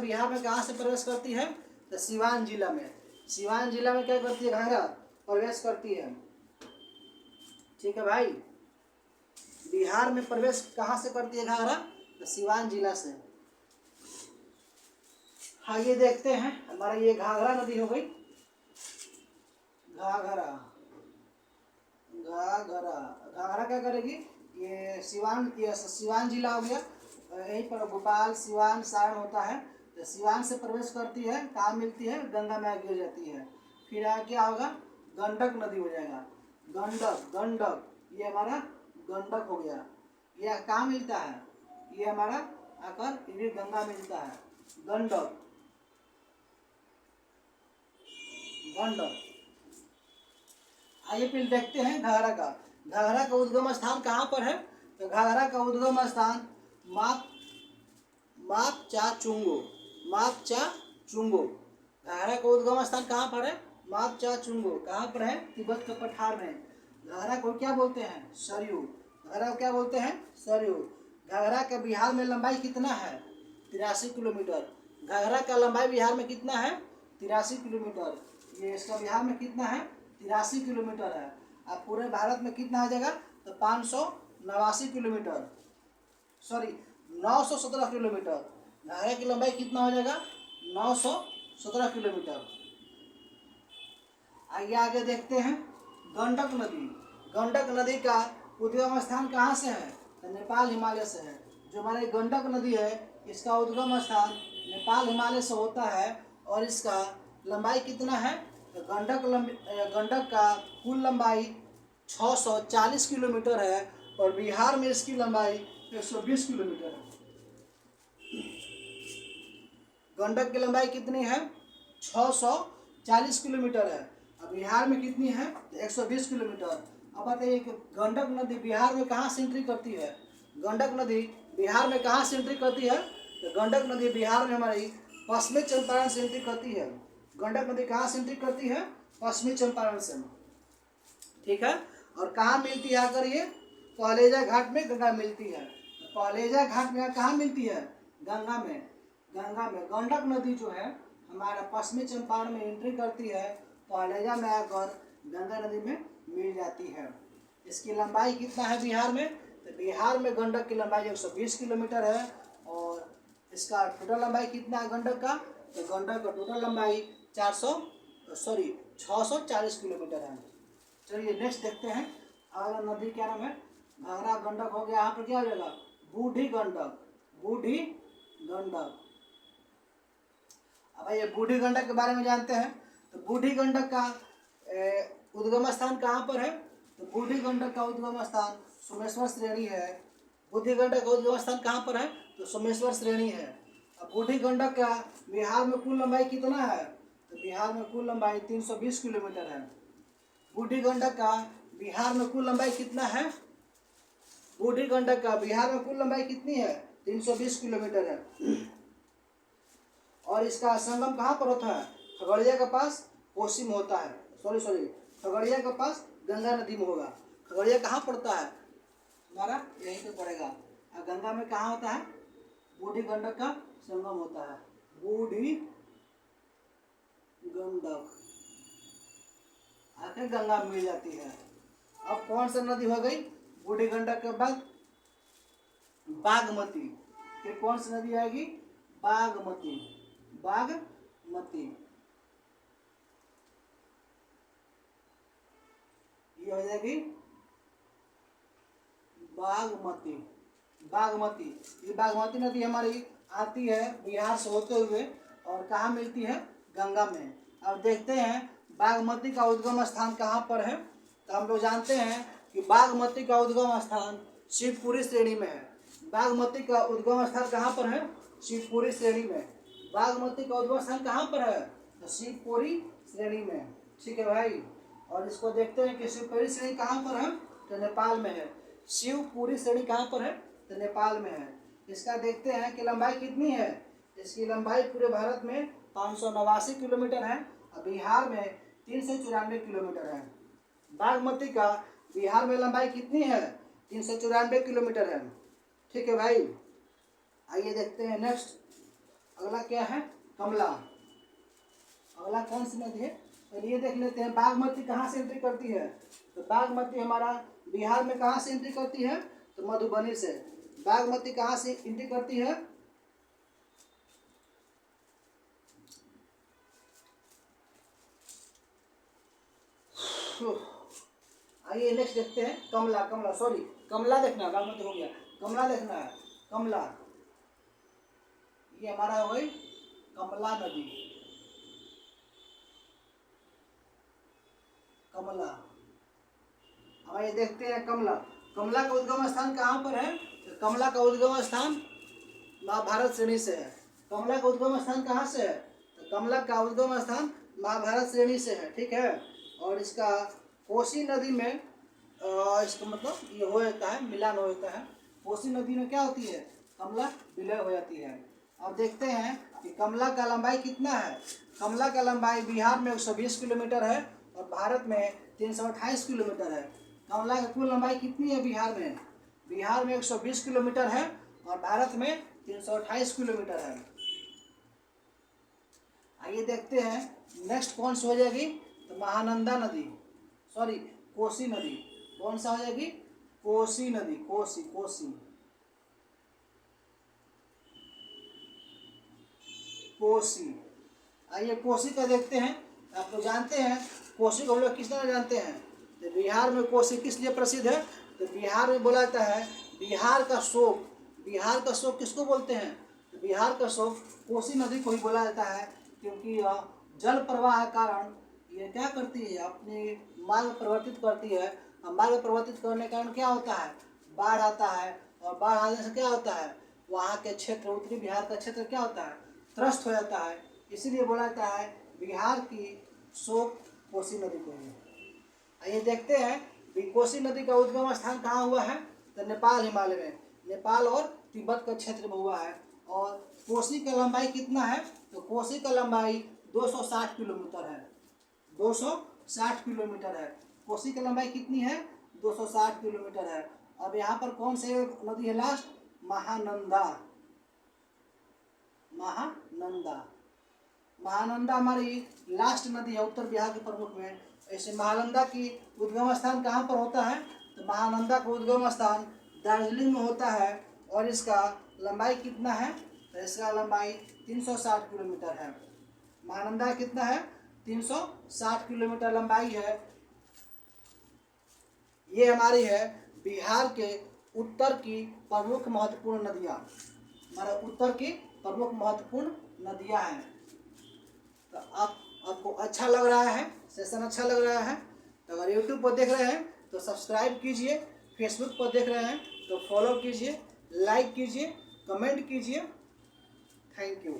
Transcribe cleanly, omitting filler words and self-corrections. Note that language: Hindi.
बिहार में कहाँ से प्रवेश करती है? तो सिवान जिला में। सिवान जिला में क्या करती है? घाघरा प्रवेश करती है। ठीक है भाई, बिहार में प्रवेश कहाँ से करती है घाघरा? तो सिवान जिला से। हाँ, ये देखते हैं, हमारा ये घाघरा नदी हो गई, घाघरा। घाघरा घाघरा क्या करेगी? ये सिवान जिला हो गया, यहीं पर भोपाल, सिवान, सारण होता है। तो सिवान से प्रवेश करती है, कहाँ मिलती है? गंगा में गिर जाती है। फिर आगे क्या होगा? गंडक नदी हो जाएगा। गंडक ये हमारा गंडक हो गया। ये कहाँ मिलता है? ये हमारा आकर ये गंगा मिलता है। गंडक आइए फिर देखते हैं घाघरा का। घाघरा का उद्गम स्थान कहाँ पर है? तो घाघरा का उद्गम स्थान मापचा चुंगो। घाघरा का उद्गम स्थान कहाँ पर है? मापचा चुंगो। कहाँ पर है? तिब्बत के पठार में। घाघरा को क्या बोलते हैं? सरयू। घाघरा को क्या बोलते हैं? सरयू। घाघरा का बिहार में लंबाई कितना है? 83 किलोमीटर। घाघरा का लंबाई बिहार में कितना है? 83 किलोमीटर। ये इसका बिहार में कितना है? 83 किलोमीटर है। अब पूरे भारत में कितना आ जाएगा? तो 589 किलोमीटर, सॉरी 917 किलोमीटर। घाघरा की लंबाई कितना हो जाएगा? 917 किलोमीटर। आगे आगे देखते हैं गंडक नदी। गंडक नदी का उद्गम स्थान कहाँ से है? तो नेपाल हिमालय से है। जो हमारी गंडक नदी है, इसका उद्गम स्थान नेपाल हिमालय से होता है। और इसका लंबाई कितना है? तो गंडक का कुल लंबाई 640 किलोमीटर है। और बिहार में इसकी लंबाई 120 किलोमीटर है। गंडक की लंबाई कितनी है? 640 किलोमीटर है। अब बिहार में कितनी है? 120 किलोमीटर। अब बताइए कि गंडक नदी बिहार में कहाँ से एंट्री करती है? गंडक नदी बिहार में कहाँ से एंट्री करती है? तो गंडक नदी बिहार में हमारी पश्चिमी चंपारण से एंट्री करती है। गंडक नदी कहाँ से एंट्री करती है? पश्चिमी चंपारण से। ठीक है, और कहाँ मिलती है आकर? ये पहलेजा घाट में गंगा मिलती है। पहलेजा घाट में कहाँ मिलती है? गंगा में। गंडक नदी जो है हमारा पश्चिमी चंपारण में एंट्री करती है, पहलेजा में आकर गंगा नदी में मिल जाती है। इसकी लंबाई कितना है बिहार में? तो बिहार में गंडक की लंबाई 120 किलोमीटर है। और इसका टोटल लंबाई कितना है गंडक का? तो गंडक का टोटल लंबाई 640 किलोमीटर है। चलिए नेक्स्ट देखते हैं। अगला नदी क्या नाम है? घाघरा गंडक हो गया। यहाँ पर क्या हो जाएगा? बूढ़ी गंडक। अब ये बूढ़ी गंडक के बारे में जानते हैं। तो बूढ़ी गंडक का उद्गम स्थान कहाँ पर है? तो बूढ़ी गंडक का उद्गम स्थान सोमेश्वर श्रेणी है। बूढ़ी गंडक का उद्गम स्थान कहाँ पर है? तो सोमेश्वर श्रेणी है। अब बूढ़ी गंडक का बिहार में कुल लंबाई कितना है? तो बिहार में कुल लंबाई 320 किलोमीटर है। बूढ़ी गंडक का बिहार में कुल लंबाई कितना है? बूढ़ी गंडक का बिहार में कुल लंबाई कितनी है? 320 किलोमीटर है। और इसका संगम कहाँ पर होता है? खगड़िया के पास कोसी में होता है। सॉरी खगड़िया के पास गंगा नदी में होगा। खगड़िया कहाँ पड़ता है? हमारा यहीं पे पड़ेगा। और गंगा में कहाँ होता है? बूढ़ी गंडक का संगम होता है। बूढ़ी गंडक आखिर गंगा में मिल जाती है। अब कौन सा नदी हो गई बूढ़ी गंडक के बाद? बागमती। फिर कौन सी नदी आएगी? बागमती। ये हो जाएगी बागमती। ये बागमती नदी हमारी आती है बिहार से होते हुए और कहाँ मिलती है? गंगा में। अब देखते हैं बागमती का उद्गम स्थान कहाँ पर है। तो हम लोग जानते हैं कि बागमती का उद्गम स्थान शिवपुरी श्रेणी में है। बागमती का उद्गम स्थान कहाँ पर है? शिवपुरी श्रेणी में। बागमती का उद्गम स्थान कहाँ पर है? तो शिवपुरी श्रेणी में। ठीक है भाई, और इसको देखते हैं कि शिवपुरी श्रेणी कहाँ पर है? तो नेपाल में है। शिवपुरी श्रेणी कहाँ पर है? तो नेपाल में है। इसका देखते हैं कि लंबाई कितनी है। इसकी लंबाई पूरे भारत में 589 किलोमीटर है और बिहार में 394 किलोमीटर है। बागमती का बिहार में लंबाई कितनी है? 394 किलोमीटर है। ठीक है भाई, आइए देखते हैं नेक्स्ट। अगला क्या है? कमला। अगला कौन सी नदी है? पहले ये देख लेते हैं बागमती कहाँ से एंट्री करती है। तो बागमती हमारा बिहार में कहाँ से एंट्री करती है? तो मधुबनी से। बागमती कहाँ से एंट्री करती है? आइए नेक्स्ट देखते हैं कमला। कमला सॉरी कमला देखना है, बागमती हो गया, कमला देखना है। कमला ये हमारा हो गई कमला नदी। कमला। अब ये देखते हैं कमला। कमला का उद्गम स्थान कहाँ पर है? तो कमला का उद्गम स्थान महाभारत श्रेणी से है। कमला का उद्गम स्थान कहाँ से है? तो कमला का उद्गम स्थान महाभारत श्रेणी से है, ठीक है। और इसका कोसी नदी में इसका मतलब ये हो जाता है, मिलान हो जाता है। कोसी नदी में क्या होती है? कमला विलय हो जाती है। अब देखते हैं कि कमला का लंबाई कितना है। कमला का लंबाई बिहार में 120 किलोमीटर है और भारत में 328 किलोमीटर है। कमला की कुल लंबाई कितनी है बिहार में? बिहार में 120 किलोमीटर है और भारत में 328 किलोमीटर है। आइए देखते हैं नेक्स्ट कौन सी हो जाएगी। तो महानंदा नदी, सॉरी कोसी नदी। कौन सा हो जाएगी? कोसी नदी। कोसी कोसी कोसी। आइए कोसी का देखते हैं। आप लोग जानते हैं कोसी को हम लोग किस तरह जानते हैं? तो बिहार में कोसी किस लिए प्रसिद्ध है? तो बिहार में बोला जाता है बिहार का शोक। बिहार का शोक किसको बोलते हैं? तो बिहार का शोक कोसी नदी को ही बोला जाता है, क्योंकि यह जल प्रवाह के कारण ये क्या करती है? अपनी मार्ग परिवर्तित करती है। और मार्ग परिवर्तित करने के कारण क्या होता है? बाढ़ आता है। और बाढ़ आने से क्या होता है? वहाँ के क्षेत्र, उत्तरी बिहार का क्षेत्र क्या होता है? त्रस्त हो जाता है। इसीलिए बोला जाता है बिहार की शोक कोसी नदी को है। आइए देखते हैं कोसी नदी का उद्गम स्थान कहाँ हुआ है। तो नेपाल हिमालय में, नेपाल और तिब्बत का क्षेत्र में हुआ है। और कोसी का लंबाई कितना है? तो कोसी का लंबाई 260 किलोमीटर है। 260 किलोमीटर है। कोसी की लंबाई कितनी है? 260 किलोमीटर है। अब यहाँ पर कौन सी नदी है लास्ट? महानंदा। महानंदा। महानंदा हमारी लास्ट नदी है उत्तर बिहार के प्रमुख में। ऐसे महानंदा की उद्गम स्थान कहाँ पर होता है? तो महानंदा का उद्गम स्थान दार्जिलिंग में होता है। और इसका लंबाई कितना है? तो इसका लंबाई 360 किलोमीटर है। महानंदा कितना है? 360 किलोमीटर लंबाई है। ये हमारी है बिहार के उत्तर की प्रमुख महत्वपूर्ण नदियाँ। हमारा उत्तर की प्रमुख महत्वपूर्ण नदियाँ हैं। तो आपको अच्छा लग रहा है, सेशन अच्छा लग रहा है तो अगर यूट्यूब पर देख रहे हैं तो सब्सक्राइब कीजिए, फेसबुक पर देख रहे हैं तो फॉलो कीजिए, लाइक कीजिए, कमेंट कीजिए। Thank you.